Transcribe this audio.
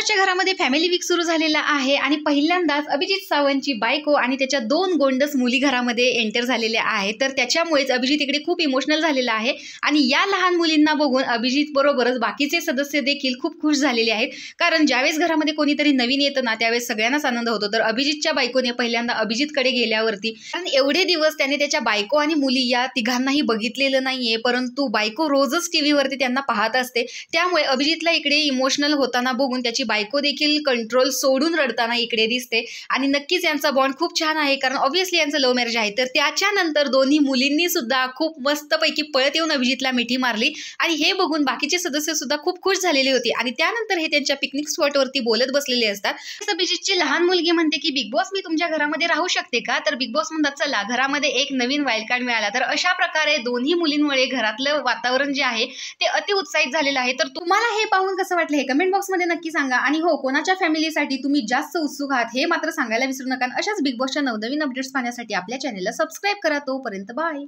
बॉसच्या घरामध्ये family weak सुरू झालेला आहे आणि पहिल्यांदाच अभिजित सावंतची बायको आणि त्याच्या 2 गोंडस मुली घरामध्ये एंटर झालेल्या आहेत। तर त्याच्यामुळेच अभिजित इकडे खूप इमोशनल झालेला आहे आणि या लहान मुलींना बघून अभिजित बरोबरच बाकीचे सदस्य देखील खूप खुश झालेले आहेत। कारण ज्यावेळेस घरामध्ये कोणीतरी नवीन येतं ना त्यावेळेस सगळ्यांनाच आनंद होतो। तर अभिजितच्या बायकोने पहिल्यांदा अभिजितकडे गेल्यावरती, कारण एवढे दिवस त्याने त्याच्या बायको आणि मुली या तिघांनाही बघितलेलं नाहीये, परंतु बायको रोजच टीव्हीवरती त्यांना पाहत असते, त्यामुळे अभिजितला इकडे इमोशनल होताना बघून त्याची बायको देखील कंट्रोल सोडून रडताना इकडे दिसते। आणि नक्कीच यांचा बॉन्ड खूप छान आहे, कारण ऑब्व्हियसली यांचं लव्ह मॅरेज आहे। तर त्याच्यानंतर दोन्ही मुलींनी सुद्धा खूप मस्तपैकी पळत येऊन अभिजितला मिठी मारली आणि हे बघून बाकीचे सदस्य सुद्धा खूप खुश झालेले होते। आणि त्यानंतर हे त्यांच्या पिकनिक स्पॉटवरती बोलत बसलेले असतात। अभिजितची लहान मुलगी म्हणते की बिग बॉस, मी तुमच्या घरामध्ये राहू शकते का? तर बिग बॉस म्हणतात चला घरामध्ये एक नवीन वाईल्ड कार्ड मिळाला। तर अशा प्रकारे दोन्ही मुलींमुळे घरातलं वातावरण जे आहे ते अति उत्साहित झालेलं आहे। तर तुम्हाला हे पाहून कसं वाटलं हे कमेंट बॉक्समध्ये नक्की सांगा। आणि हो, कोणाच्या फॅमिलीसाठी तुम्ही जास्त उत्सुक आहात हे मात्र सांगायला विसरू नका। अशाच बिग बॉसच्या नवनवीन अपडेट्स पाहण्यासाठी आपल्या चॅनलला सबस्क्राईब करा। तोपर्यंत बाय।